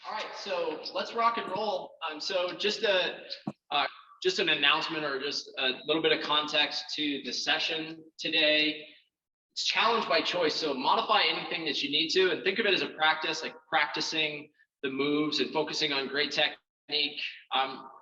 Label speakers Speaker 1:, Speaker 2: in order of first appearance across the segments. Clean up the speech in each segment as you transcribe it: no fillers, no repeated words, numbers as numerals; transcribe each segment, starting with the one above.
Speaker 1: All right, so let's rock and roll. So just an announcement or just a little bit of context to the session today. It's challenge by choice, so modify anything that you need to, and think of it as a practice, like practicing the moves and focusing on great technique,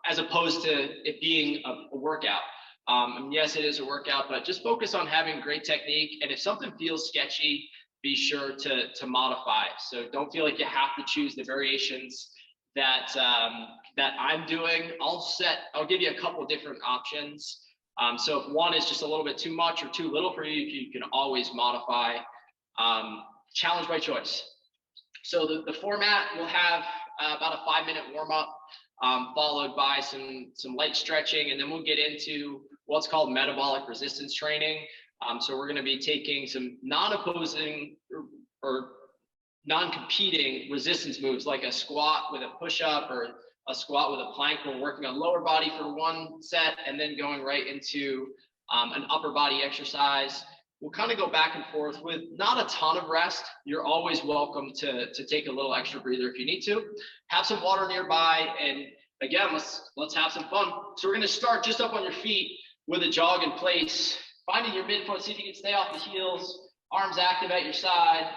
Speaker 1: as opposed to it being a workout. And yes, it is a workout, but just focus on having great technique. And if something feels sketchy, be sure to modify. So don't feel like you have to choose the variations that I'm doing. I'll give you a couple different options. So if one is just a little bit too much or too little for you, you can always modify. Challenge by choice. So the format will have about a 5-minute warm up, followed by some light stretching, and then we'll get into what's called metabolic resistance training. So we're going to be taking some non-opposing or non-competing resistance moves, like a squat with a push-up or a squat with a plank. We're working on lower body for one set, and then going right into an upper body exercise. We'll kind of go back and forth with not a ton of rest. You're always welcome to take a little extra breather if you need to. Have some water nearby, and again, let's have some fun. So we're going to start just up on your feet with a jog in place. Finding your midfoot, see if you can stay off the heels, arms active at your side,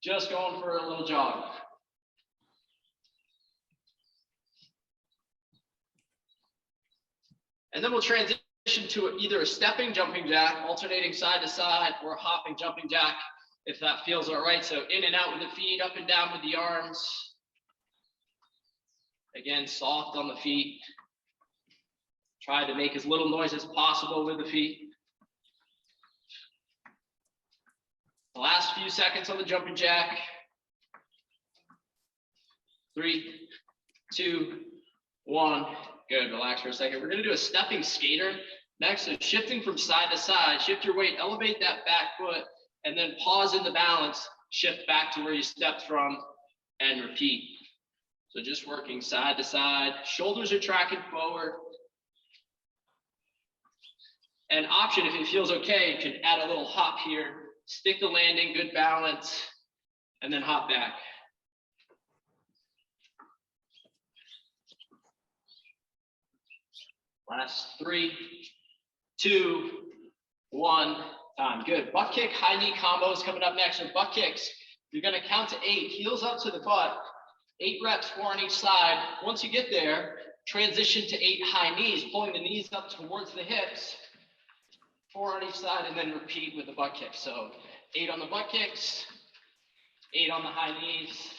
Speaker 1: just going for a little jog. And then we'll transition to either a stepping jumping jack, alternating side to side, or a hopping jumping jack, if that feels all right. So in and out with the feet, up and down with the arms. Again, soft on the feet. Try to make as little noise as possible with the feet. The last few seconds on the jumping jack. 3, 2, 1. Good, relax for a second. We're gonna do a stepping skater next. So shifting from side to side, shift your weight, elevate that back foot, and then pause in the balance, shift back to where you stepped from, and repeat. So just working side to side, shoulders are tracking forward. An option, if it feels okay, you can add a little hop here. Stick the landing, good balance, and then hop back. Last 3, 2, 1, time. Good. Butt kick, high knee combos coming up next. So butt kicks, you're going to count to 8, heels up to the butt, 8 reps, 4 on each side. Once you get there, transition to 8 high knees, pulling the knees up towards the hips. 4 on each side, and then repeat with the butt kicks. So 8 on the butt kicks, 8 on the high knees.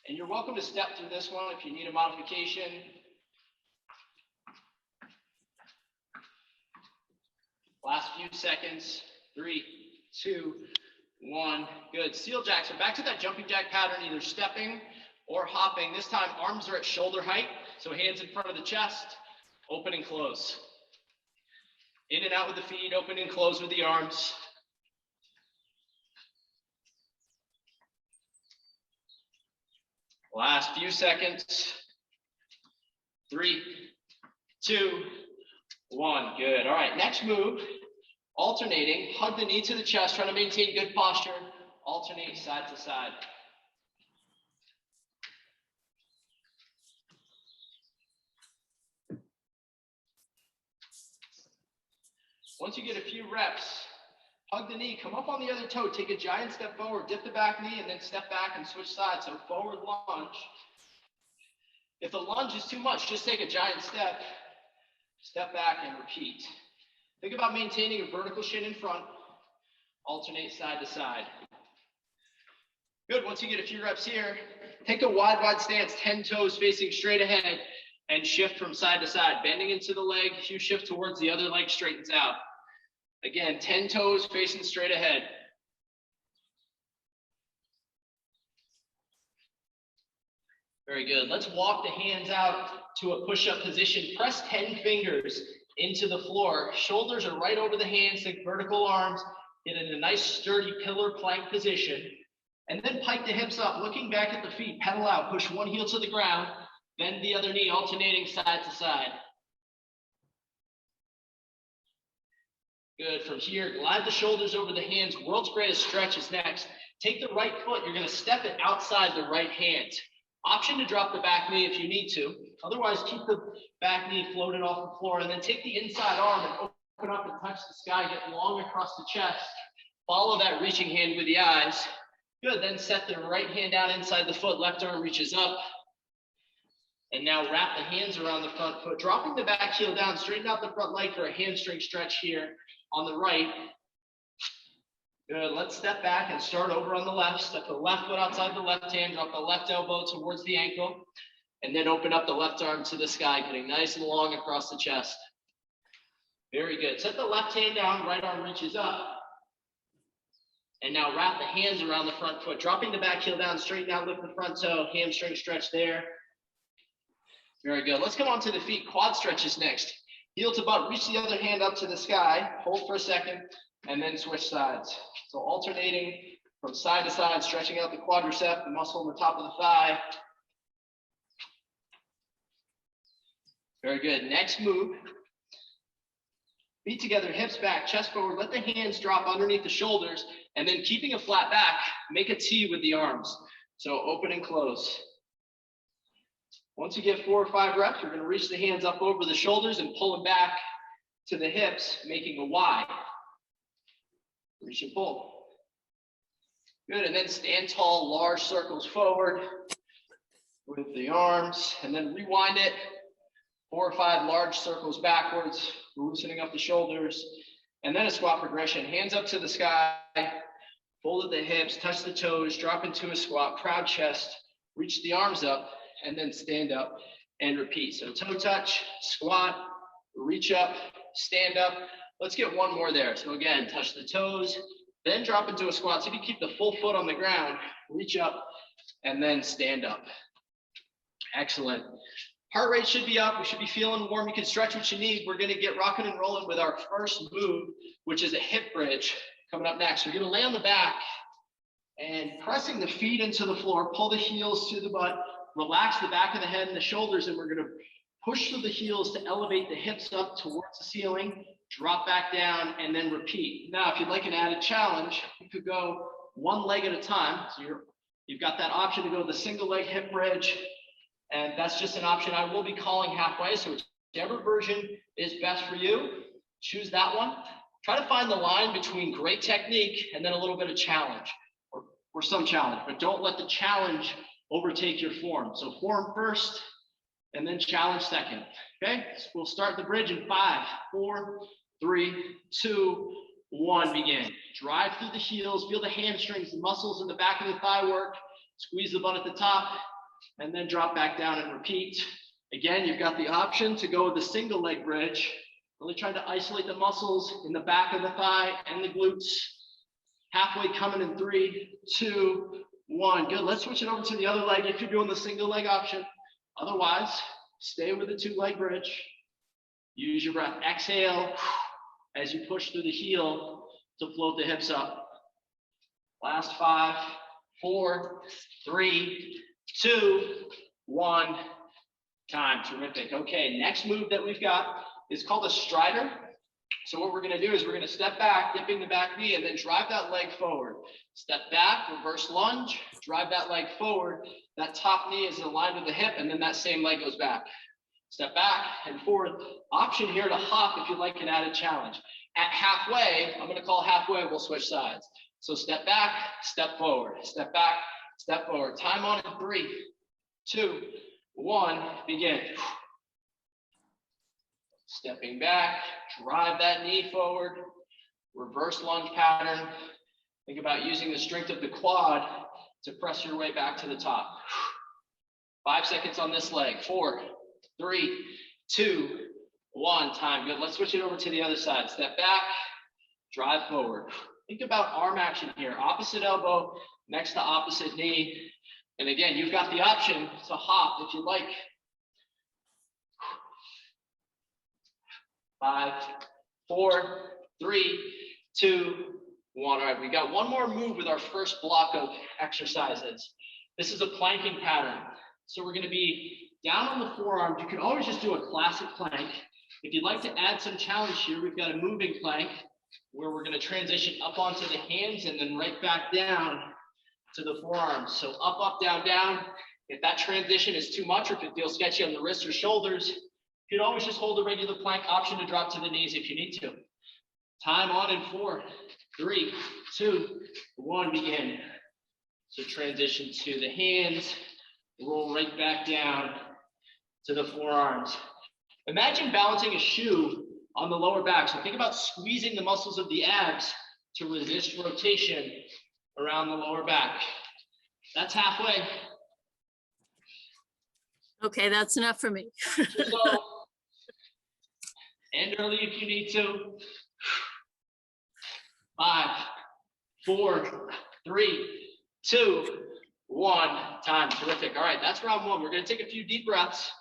Speaker 1: And you're welcome to step through this one if you need a modification. Last few seconds. 3, 2, 1. Good. Seal jack. So back to that jumping jack pattern, either stepping or hopping. This time, arms are at shoulder height. So hands in front of the chest, open and close. In and out with the feet, open and close with the arms. Last few seconds. 3, 2, 1. Good. All right, next move, alternating. Hug the knee to the chest, trying to maintain good posture. Alternate side to side. Once you get a few reps, hug the knee, come up on the other toe, take a giant step forward, dip the back knee, and then step back and switch sides. So forward lunge. If the lunge is too much, just take a giant step, step back and repeat. Think about maintaining a vertical shin in front, alternate side to side. Good, once you get a few reps here, take a wide stance, 10 toes facing straight ahead, and shift from side to side, bending into the leg. If you shift towards the other leg, straightens out. Again, 10 toes facing straight ahead. Very good. Let's walk the hands out to a push-up position. Press 10 fingers into the floor. Shoulders are right over the hands. Think vertical arms. Get in a nice sturdy pillar plank position. And then pike the hips up, looking back at the feet. Pedal out. Push one heel to the ground. Bend the other knee, alternating side to side. Good. From here, glide the shoulders over the hands. World's greatest stretch is next. Take the right foot. You're going to step it outside the right hand. Option to drop the back knee if you need to. Otherwise, keep the back knee floated off the floor, and then take the inside arm and open up and touch the sky, get long across the chest. Follow that reaching hand with the eyes. Good, then set the right hand down inside the foot, left arm reaches up. And now wrap the hands around the front foot, dropping the back heel down, straighten out the front leg for a hamstring stretch here on the right. Good, let's step back and start over on the left. Step the left foot outside the left hand, drop the left elbow towards the ankle, and then open up the left arm to the sky, getting nice and long across the chest. Very good. Set the left hand down, right arm reaches up. And now wrap the hands around the front foot, dropping the back heel down, straighten out, lift the front toe, hamstring stretch there. Very good. Let's come on to the feet. Quad stretches next. Heel to butt, reach the other hand up to the sky, hold for a second, and then switch sides. So alternating from side to side, stretching out the quadricep, the muscle on the top of the thigh. Very good. Next move. Feet together, hips back, chest forward. Let the hands drop underneath the shoulders, and then keeping a flat back, make a T with the arms. So open and close. Once you get 4 or 5 reps, you're going to reach the hands up over the shoulders and pull them back to the hips, making a Y. Reach and pull. Good, and then stand tall, large circles forward with the arms, and then rewind it. 4 or 5 large circles backwards, loosening up the shoulders, and then a squat progression. Hands up to the sky, fold at the hips, touch the toes, drop into a squat, proud chest, reach the arms up, and then stand up and repeat. So toe touch, squat, reach up, stand up. Let's get one more there. So again, touch the toes, then drop into a squat. So if you keep the full foot on the ground, reach up, and then stand up. Excellent. Heart rate should be up. We should be feeling warm. You can stretch what you need. We're going to get rocking and rolling with our first move, which is a hip bridge coming up next. We're going to lay on the back and pressing the feet into the floor, pull the heels to the butt, relax the back of the head and the shoulders, and we're going to push through the heels to elevate the hips up towards the ceiling, drop back down, and then repeat. Now, if you'd like an added challenge, you could go one leg at a time. So you've got that option to go the single leg hip bridge, and that's just an option I will be calling halfway. So whichever version is best for you, choose that one. Try to find the line between great technique and then a little bit of challenge, or some challenge, but don't let the challenge overtake your form. So form first, and then challenge second. Okay, so we'll start the bridge in 5, 4, 3, 2, 1, begin. Drive through the heels, feel the hamstrings, the muscles in the back of the thigh work, squeeze the butt at the top, and then drop back down and repeat. Again, you've got the option to go with the single leg bridge, really trying to isolate the muscles in the back of the thigh and the glutes. Halfway coming in 3, 2, 1. Good, let's switch it over to the other leg if you're doing the single leg option. Otherwise, stay with the 2-leg bridge. Use your breath. Exhale as you push through the heel to float the hips up. Last 5, 4, 3, 2, 1. Time. Terrific. Okay, next move that we've got is called a strider. So what we're going to do is we're going to step back, dipping the back knee, and then drive that leg forward. Step back, reverse lunge, drive that leg forward. That top knee is aligned with the hip, and then that same leg goes back. Step back and forward. Option here to hop if you'd like an added challenge. At halfway, I'm going to call halfway, we'll switch sides. So step back, step forward. Step back, step forward. Time on in 3, 2, 1, begin. Stepping back, drive that knee forward, reverse lunge pattern. Think about using the strength of the quad to press your way back to the top. 5 seconds on this leg. 4, 3, 2, 1. Time. Good. Let's switch it over to the other side. Step back, drive forward. Think about arm action here. Opposite elbow next to opposite knee. And again, you've got the option to hop if you'd like. 5, 4, 3, 2, 1. All right, we got one more move with our first block of exercises. This is a planking pattern. So we're going to be down on the forearms. You can always just do a classic plank. If you'd like to add some challenge here, we've got a moving plank where we're going to transition up onto the hands and then right back down to the forearms. So up, up, down, down. If that transition is too much, or if it feels sketchy on the wrists or shoulders, you can always just hold a regular plank, option to drop to the knees if you need to. Time on in 4, 3, 2, 1, begin. So transition to the hands, roll right back down to the forearms. Imagine balancing a shoe on the lower back. So think about squeezing the muscles of the abs to resist rotation around the lower back. That's halfway.
Speaker 2: Okay, that's enough for me.
Speaker 1: So, end early if you need to. 5, 4, 3, 2, 1. Time. Terrific. All right, that's round 1. We're going to take a few deep breaths.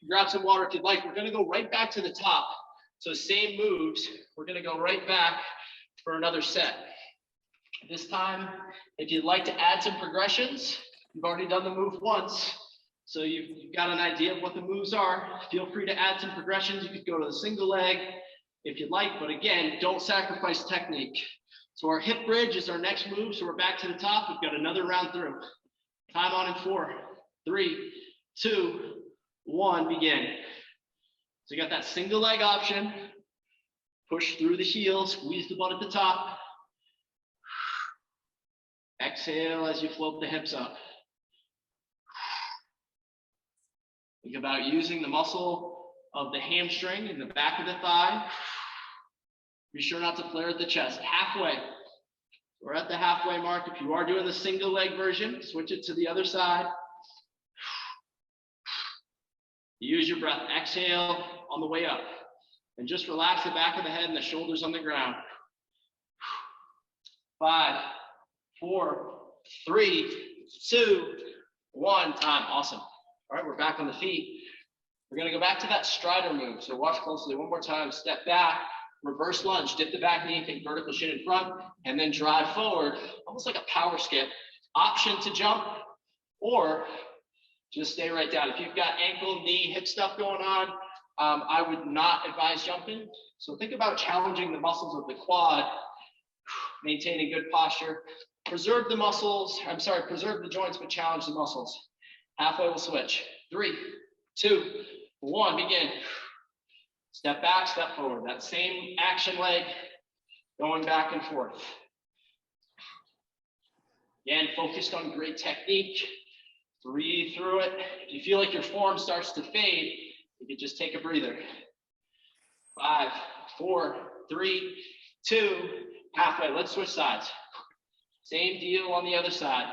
Speaker 1: Grab some water if you'd like. We're going to go right back to the top. So same moves. We're going to go right back for another set. This time, if you'd like to add some progressions, you've already done the move once, so you've got an idea of what the moves are. Feel free to add some progressions. You could go to the single leg if you'd like, but again, don't sacrifice technique. So our hip bridge is our next move, so we're back to the top. We've got another round through. Time on in 4, 3, 2, 1, begin. So you got that single leg option. Push through the heels, squeeze the butt at the top. Exhale as you float the hips up. Think about using the muscle of the hamstring in the back of the thigh. Be sure not to flare at the chest. Halfway. We're at the halfway mark. If you are doing the single leg version, switch it to the other side. Use your breath. Exhale on the way up. And just relax the back of the head and the shoulders on the ground. 5, 4, 3, 2, 1. Time. Awesome. All right, we're back on the feet. We're going to go back to that strider move. So watch closely. One more time. Step back, reverse lunge, dip the back knee, take vertical shin in front, and then drive forward, almost like a power skip. Option to jump, or just stay right down. If you've got ankle, knee, hip stuff going on, I would not advise jumping. So think about challenging the muscles of the quad, maintaining good posture. Preserve the joints, but challenge the muscles. Halfway, we'll switch. 3, 2, 1, begin. Step back, step forward. That same action leg going back and forth. Again, focused on great technique. Breathe through it. If you feel like your form starts to fade, you can just take a breather. 5, 4, 3, 2, halfway. Let's switch sides. Same deal on the other side.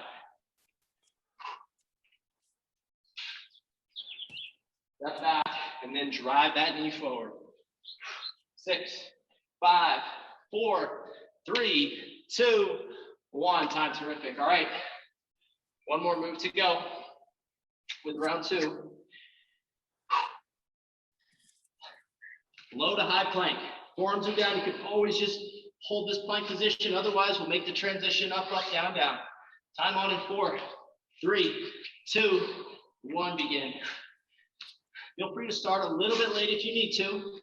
Speaker 1: Step back and then drive that knee forward. 6, 5, 4, 3, 2, 1. Time. Terrific. All right. One more move to go with round 2. Low to high plank. Forearms are down. You can always just hold this plank position. Otherwise, we'll make the transition up, up, down, down. Time on in 4, 3, 2, 1. Begin. Feel free to start a little bit late if you need to.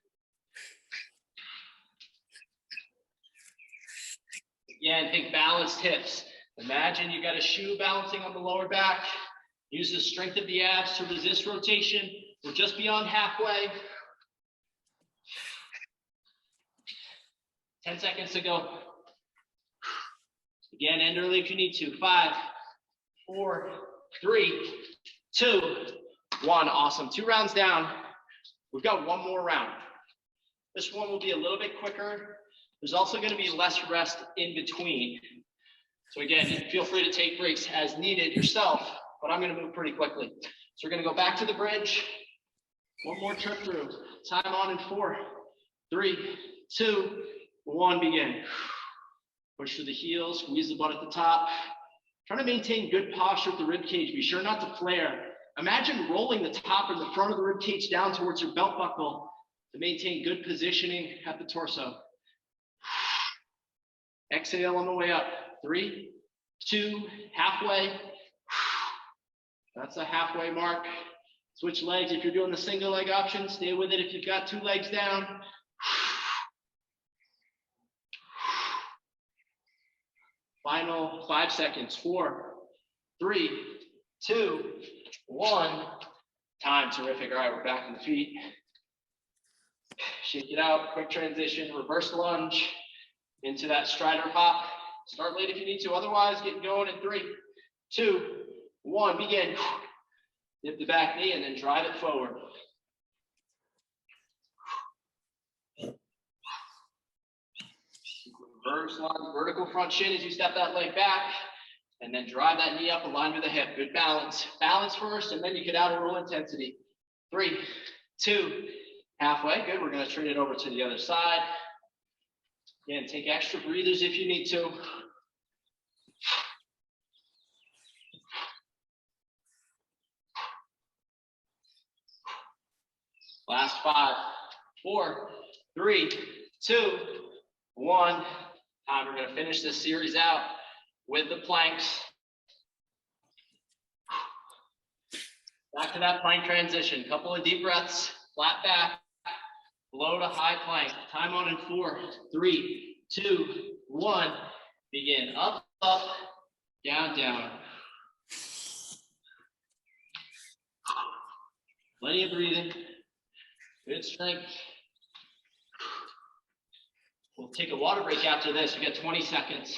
Speaker 1: Again, think balanced hips. Imagine you got a shoe balancing on the lower back. Use the strength of the abs to resist rotation. We're just beyond halfway. 10 seconds to go. Again, end early if you need to. 5, 4, 3, 2, 1. Awesome. 2 rounds down. We've got one more round. This one will be a little bit quicker. There's also going to be less rest in between. So again, feel free to take breaks as needed yourself, but I'm going to move pretty quickly. So we're going to go back to the bridge. One more trip through. Time on in 4, 3, 2, 1. Begin. Push through the heels, squeeze the butt at the top. Try to maintain good posture with the rib cage. Be sure not to flare. Imagine rolling the top and the front of the rib cage down towards your belt buckle to maintain good positioning at the torso. Exhale on the way up. 3, 2, halfway. That's the halfway mark. Switch legs. If you're doing the single leg option, stay with it if you've got 2 legs down. Final 5 seconds. 4, 3, 2, 1. Time. Terrific. All right, we're back on the feet. Shake it out. Quick transition. Reverse lunge into that strider hop. Start late if you need to. Otherwise, get going in 3, 2, 1. Begin. Dip the back knee and then drive it forward. Reverse lunge, vertical front shin as you step that leg back, and then drive that knee up aligned with the hip. Good balance. Balance first, and then you get out of roll intensity. 3, 2, halfway. Good. We're going to turn it over to the other side. Again, take extra breathers if you need to. Last 5, 4, 3, 2, 1. We're going to finish this series out with the planks. Back to that plank transition. Couple of deep breaths. Flat back. Low to high plank. Time on in 4, 3, 2, 1. Begin. Up, up, down, down. Plenty of breathing. Good strength. We'll take a water break after this. We got 20 seconds.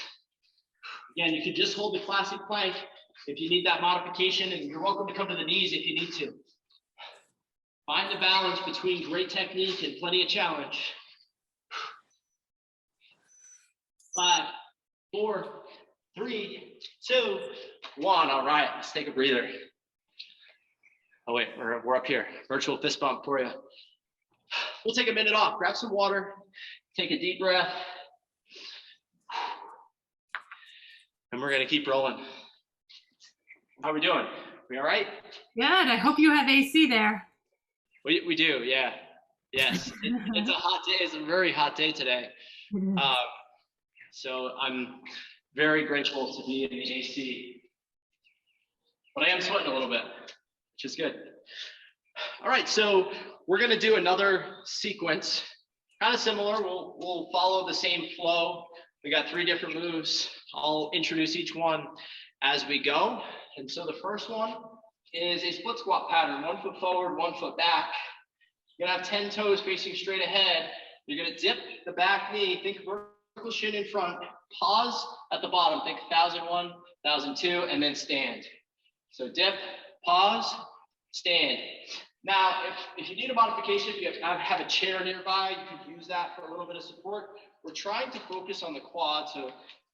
Speaker 1: Again, you can just hold the classic plank if you need that modification, and you're welcome to come to the knees if you need to. Find the balance between great technique and plenty of challenge. 5, 4, 3, 2, 1. All right, let's take a breather. Oh wait, we're up here. Virtual fist bump for you. We'll take a minute off. Grab some water. Take a deep breath. And we're going to keep rolling. How are we doing? We all right?
Speaker 3: Good. I hope you have AC there.
Speaker 1: We do, yeah. Yes. It's a hot day. It's a very hot day today. So I'm very grateful to be in the AC. But I am sweating a little bit, which is good. All right, so we're going to do another sequence. Kind of similar. We'll follow the same flow. We got 3 different moves. I'll introduce each one as we go. And so the first one is a split squat pattern. 1 foot forward, 1 foot back. You're gonna have 10 toes facing straight ahead. You're gonna dip the back knee. Think vertical shin in front. Pause at the bottom. Think 1001, 1002, and then stand. So dip, pause, stand. Now, if you need a modification, if you have a chair nearby, you could use that for a little bit of support. We're trying to focus on the quad, so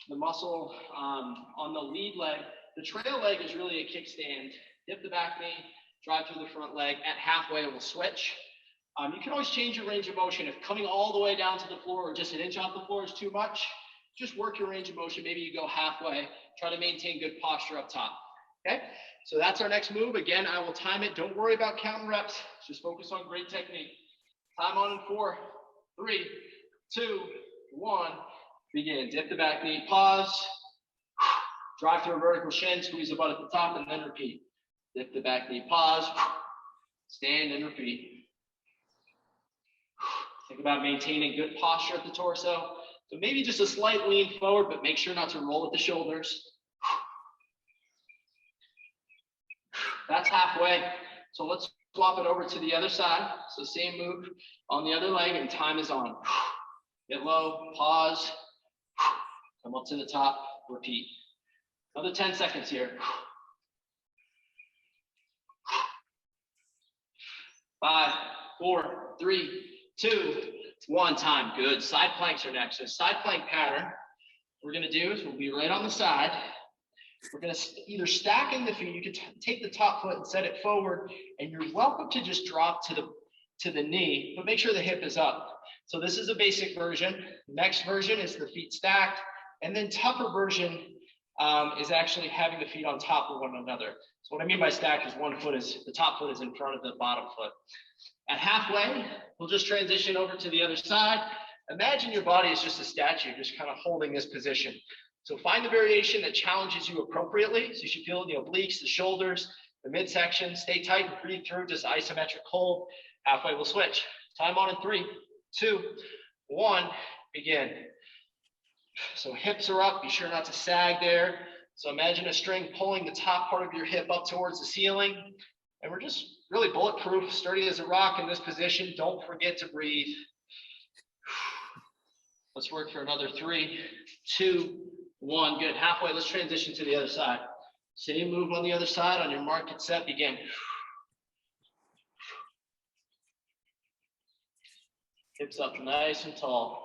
Speaker 1: the muscle on the lead leg. The trail leg is really a kickstand. Dip the back knee, drive through the front leg. At halfway, we'll switch. You can always change your range of motion. If coming all the way down to the floor or just an inch off the floor is too much, just work your range of motion. Maybe you go halfway. Try to maintain good posture up top. Okay? So that's our next move. Again, I will time it. Don't worry about counting reps. Just focus on great technique. Time on in 4, 3, 2, 1. Begin. Dip the back knee. Pause. Drive through a vertical shin. Squeeze the butt at the top and then repeat. Dip the back knee. Pause. Stand and repeat. Think about maintaining good posture at the torso. So maybe just a slight lean forward, but make sure not to roll at the shoulders. That's halfway. So let's swap it over to the other side. So same move on the other leg and time is on. Get low, pause, come up to the top, repeat. Another 10 seconds here. 5, 4, 3, 2, 1. Time. Good. Side planks are next. So side plank pattern, what we're going to do is we'll be right on the side. We're going to either stack in the feet. You can take the top foot and set it forward, and you're welcome to just drop to the knee, but make sure the hip is up. So this is a basic version. Next version is the feet stacked, and then tougher version is actually having the feet on top of one another. So what I mean by stacked is the top foot is in front of the bottom foot. At halfway, we'll just transition over to the other side. Imagine your body is just a statue, just kind of holding this position. So find the variation that challenges you appropriately. So you should feel the obliques, the shoulders, the midsection. Stay tight and breathe through, just isometric hold. Halfway, we'll switch. Time on in 3, 2, 1, begin. So hips are up, be sure not to sag there. So imagine a string pulling the top part of your hip up towards the ceiling. And we're just really bulletproof, sturdy as a rock in this position. Don't forget to breathe. Let's work for another 3, 2, 1. Good. Halfway. Let's transition to the other side. Same move on the other side. On your mark, get set, begin. Hips up nice and tall.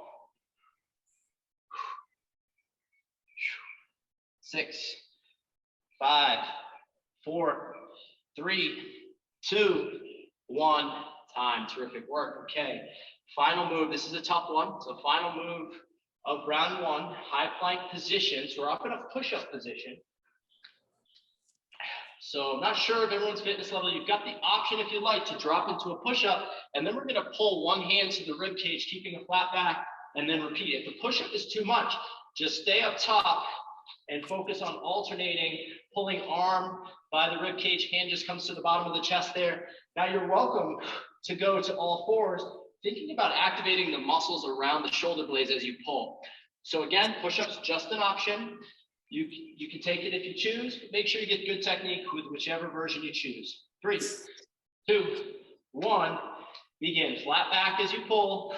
Speaker 1: 6, 5, 4, 3, 2, 1. Time. Terrific work. Okay. Final move. This is a tough one. So final move of round 1, high plank position. So we're up in a push-up position. So I'm not sure of everyone's fitness level. You've got the option, if you like, to drop into a push-up, and then we're going to pull one hand to the rib cage, keeping a flat back, and then repeat. If the push-up is too much, just stay up top and focus on alternating, pulling arm by the rib cage, hand just comes to the bottom of the chest there. Now you're welcome to go to all fours, thinking about activating the muscles around the shoulder blades as you pull. So again, push-ups just an option. You can take it if you choose, but make sure you get good technique with whichever version you choose. 3, 2, 1, begin. Flat back as you pull.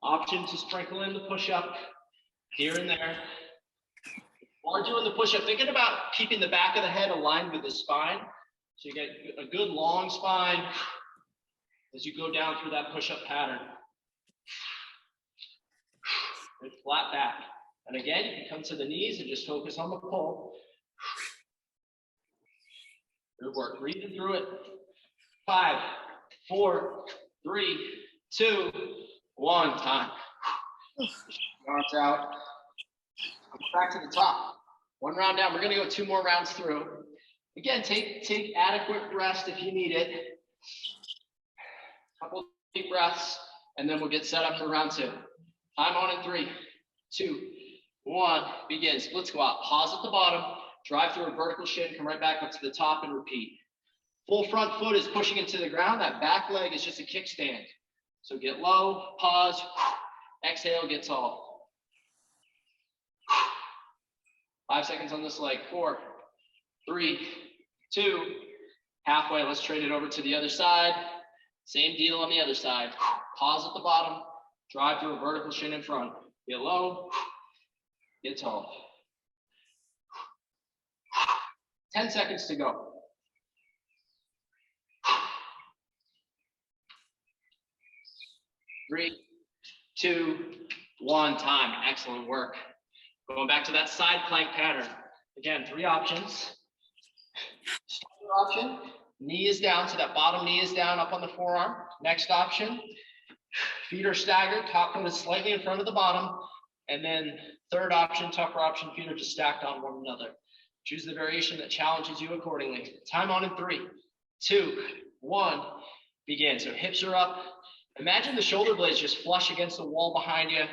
Speaker 1: Option to sprinkle in the push-up here and there. While doing the push-up, thinking about keeping the back of the head aligned with the spine. So you get a good long spine as you go down through that push-up pattern. Good flat back. And again, you can come to the knees and just focus on the pull. Good work. Breathing through it. 5, 4, 3, 2, 1. Time. Arms out. Back to the top. 1 round down. We're going to go 2 more rounds through. Again, take adequate rest if you need it. Couple deep breaths, and then we'll get set up for round 2. Time on in 3, 2, 1. Begin. Split squat. Pause at the bottom. Drive through a vertical shin. Come right back up to the top and repeat. Full front foot is pushing into the ground. That back leg is just a kickstand. So get low. Pause. Exhale. Get tall. 5 seconds on this leg. 4, 3, 2. Halfway. Let's trade it over to the other side. Same deal on the other side. Pause at the bottom. Drive through a vertical shin in front. Get low. Get tall. 10 seconds to go. 3, 2, 1. Time. Excellent work. Going back to that side plank pattern. Again, 3 options. Starter option. Knee is down, so that bottom knee is down up on the forearm. Next option, feet are staggered, top foot is slightly in front of the bottom. And then third option, tougher option, feet are just stacked on one another. Choose the variation that challenges you accordingly. Time on in 3, 2, 1, begin. So hips are up. Imagine the shoulder blades just flush against the wall behind you.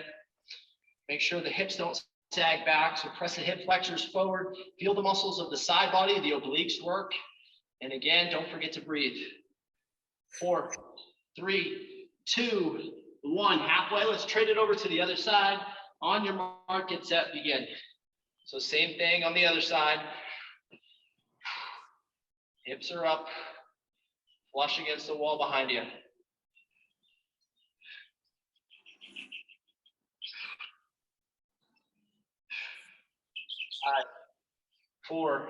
Speaker 1: Make sure the hips don't sag back. So press the hip flexors forward. Feel the muscles of the side body, the obliques work. And again, don't forget to breathe. 4, 3, 2, 1. Halfway. Let's trade it over to the other side. On your mark, get set, begin. So same thing on the other side. Hips are up. Flush against the wall behind you. 5, 4,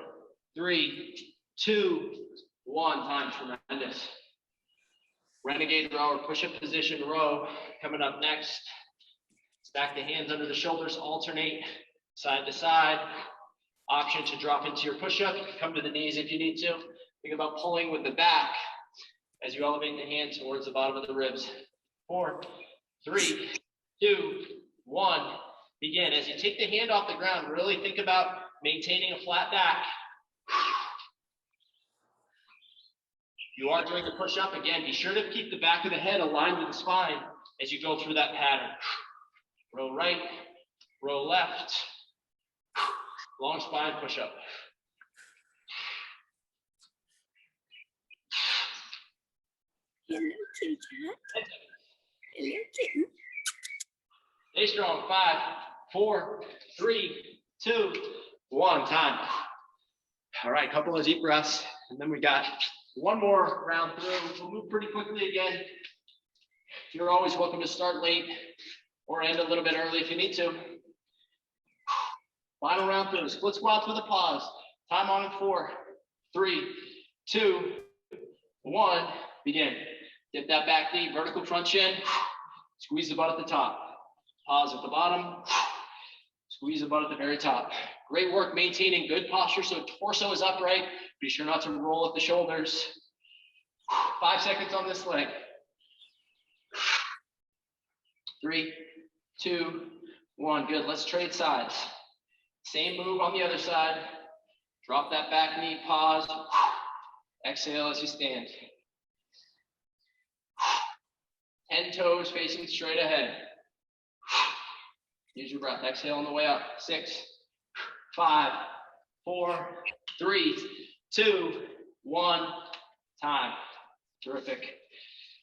Speaker 1: 3, 2, 1. Time. Tremendous. Renegade row or push-up position row coming up next. Stack the hands under the shoulders, alternate side to side. Option to drop into your push-up. You can come to the knees if you need to. Think about pulling with the back as you elevate the hand towards the bottom of the ribs. 4, 3, 2, 1. Begin. As you take the hand off the ground, really think about maintaining a flat back. You are doing the push-up. Again, be sure to keep the back of the head aligned with the spine as you go through that pattern. Row right, row left, long spine push-up.
Speaker 2: Hello, kitty cat. Hello, kitten.
Speaker 1: Stay strong. 5, 4, 3, 2, 1, time. All right, couple of deep breaths, and then we got one more round through. We'll move pretty quickly again. You're always welcome to start late or end a little bit early if you need to. Final round through. Split squats with a pause. Time on in 4, 3, 2, 1. Begin. Dip that back knee, vertical front shin. Squeeze the butt at the top. Pause at the bottom. Squeeze the butt at the very top. Great work maintaining good posture so torso is upright. Be sure not to roll at the shoulders. 5 seconds on this leg. 3, 2, 1. Good. Let's trade sides. Same move on the other side. Drop that back knee, pause. Exhale as you stand. 10 toes facing straight ahead. Use your breath. Exhale on the way up. 6, 5, 4, 3, 2, 1. Time. Terrific.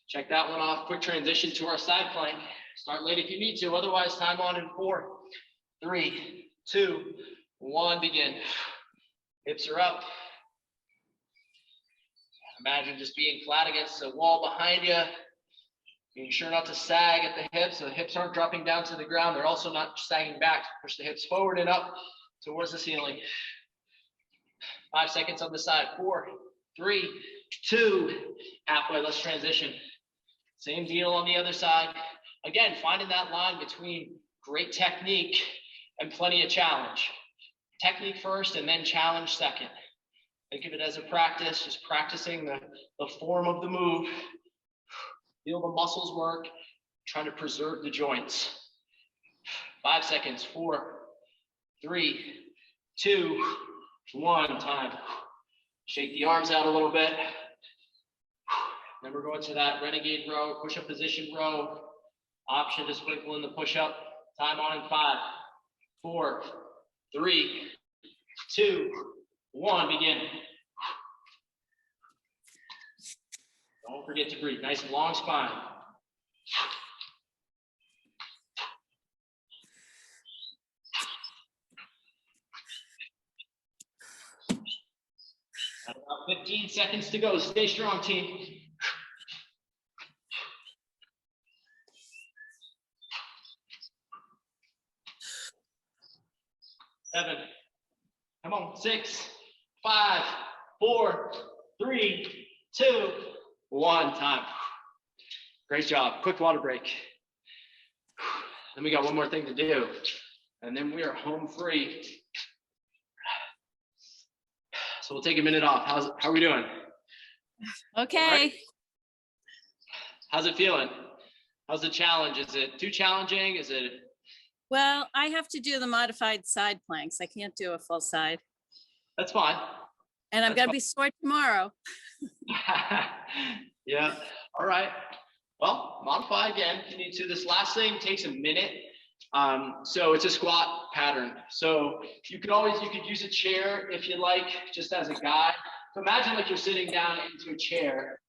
Speaker 1: Check that one off. Quick transition to our side plank. Start late if you need to. Otherwise, time on in 4, 3, 2, 1. Begin. Hips are up. Imagine just being flat against the wall behind you. Being sure not to sag at the hips, so the hips aren't dropping down to the ground. They're also not sagging back. Push the hips forward and up towards the ceiling. 5 seconds on the side. 4, 3, 2. Halfway, let's transition. Same deal on the other side. Again, finding that line between great technique and plenty of challenge. Technique first and then challenge second. Think of it as a practice, just practicing the form of the move. Feel the muscles work, trying to preserve the joints. 5 seconds, 4, 3, 2, 1, time. Shake the arms out a little bit. Then we're going to that renegade row, push-up position row. Option to sprinkle in the push-up. Time on in 5, 4, 3, 2, 1, begin. Don't forget to breathe. Nice long spine. About 15 seconds to go. Stay strong, team. 7. Come on. 6, 5, 4, 3, 2, 1. Time. Great job. Quick water break. Then we got one more thing to do, and then we are home free. So we'll take a minute off. How are we doing?
Speaker 4: Okay.
Speaker 1: Right. How's it feeling? How's the challenge? Is it too challenging? Is it?
Speaker 4: Well, I have to do the modified side planks. I can't do a full side.
Speaker 1: That's fine.
Speaker 4: And I'm going to be sore tomorrow.
Speaker 1: Yeah. All right. Well, modify again if you need to. This last thing takes a minute. So it's a squat pattern. So you could use a chair if you like, just as a guide. So imagine like you're sitting down into a chair.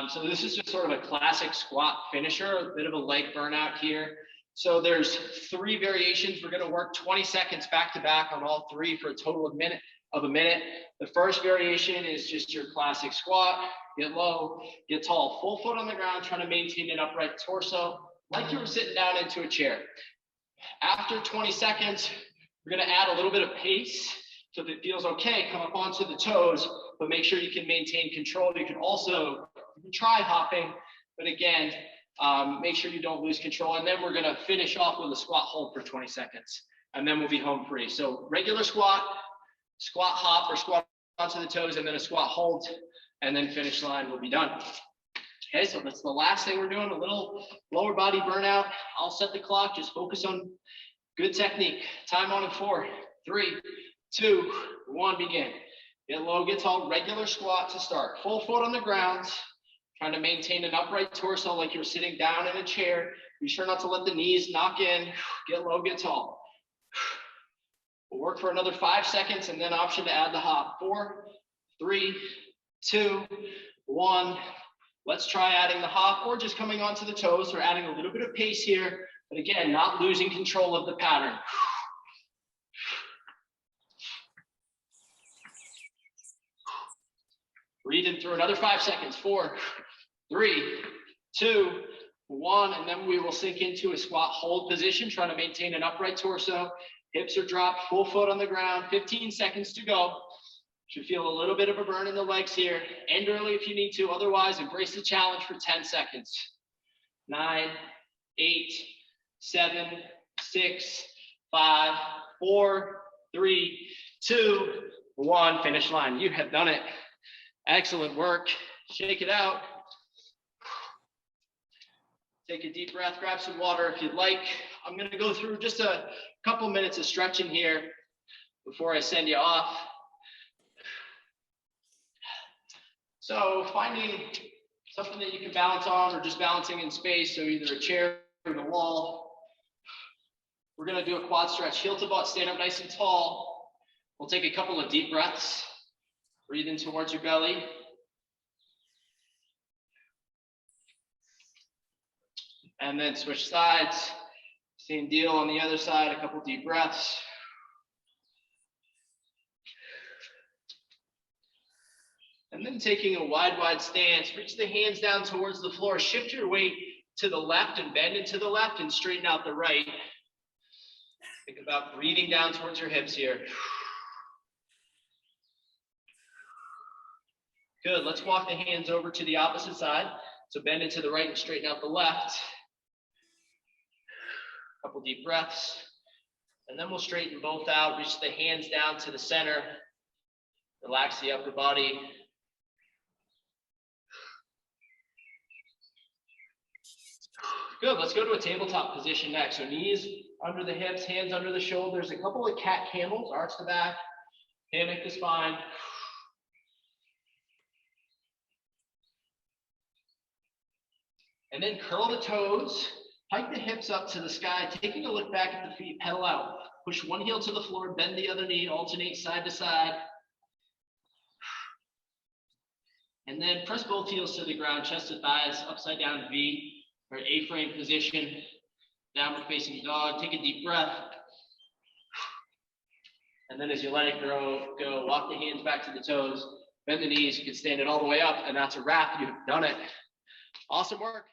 Speaker 1: So this is just sort of a classic squat finisher, a bit of a leg burnout here. So there's 3 variations. We're going to work 20 seconds back to back on all 3 for a total of a minute. The first variation is just your classic squat. Get low, get tall, full foot on the ground, trying to maintain an upright torso, like you were sitting down into a chair. After 20 seconds, we're going to add a little bit of pace. So if it feels okay, come up onto the toes, but make sure you can maintain control. You can try hopping, but again, make sure you don't lose control. And then we're going to finish off with a squat hold for 20 seconds, and then we'll be home free. So regular squat hop or squat onto the toes, and then a squat hold, and then finish line will be done. Okay, so that's the last thing we're doing, a little lower body burnout. I'll set the clock, just focus on good technique. Time on in 4, 3, 2, 1, begin. Get low, get tall, regular squat to start. Full foot on the ground, trying to maintain an upright torso like you're sitting down in a chair. Be sure not to let the knees knock in. Get low, get tall. We'll work for another 5 seconds and then option to add the hop. 4, 3, 2, 1. Let's try adding the hop or just coming onto the toes. We're adding a little bit of pace here, but again, not losing control of the pattern. Breathe in through another 5 seconds. 4, 3, 2, 1. And then we will sink into a squat hold position, trying to maintain an upright torso. Hips are dropped, full foot on the ground. 15 seconds to go. Should feel a little bit of a burn in the legs here. End early if you need to. Otherwise, embrace the challenge for 10 seconds. 9, 8, 7, 6, 5, 4, 3, 2, 1. Finish line. You have done it. Excellent work. Shake it out. Take a deep breath, grab some water if you'd like. I'm going to go through just a couple minutes of stretching here before I send you off. So finding something that you can balance on or just balancing in space, so either a chair or the wall. We're going to do a quad stretch, heel to butt, stand up nice and tall. We'll take a couple of deep breaths. Breathe in towards your belly. And then switch sides. Same deal on the other side, a couple deep breaths. And then taking a wide stance, reach the hands down towards the floor, shift your weight to the left and bend into the left and straighten out the right. Think about breathing down towards your hips here. Good, let's walk the hands over to the opposite side. So bend into the right and straighten out the left. Couple deep breaths. And then we'll straighten both out, reach the hands down to the center. Relax the upper body. Good, let's go to a tabletop position next. So knees under the hips, hands under the shoulders, a couple of cat camels, arch the back, hammock the spine. And then curl the toes, hike the hips up to the sky, taking a look back at the feet, pedal out. Push one heel to the floor, bend the other knee, alternate side to side. And then press both heels to the ground, chest to thighs, upside down V. Or A-frame position, downward facing dog. Take a deep breath. And then as you let it go, walk the hands back to the toes, bend the knees. You can stand it all the way up, and that's a wrap. You've done it. Awesome work.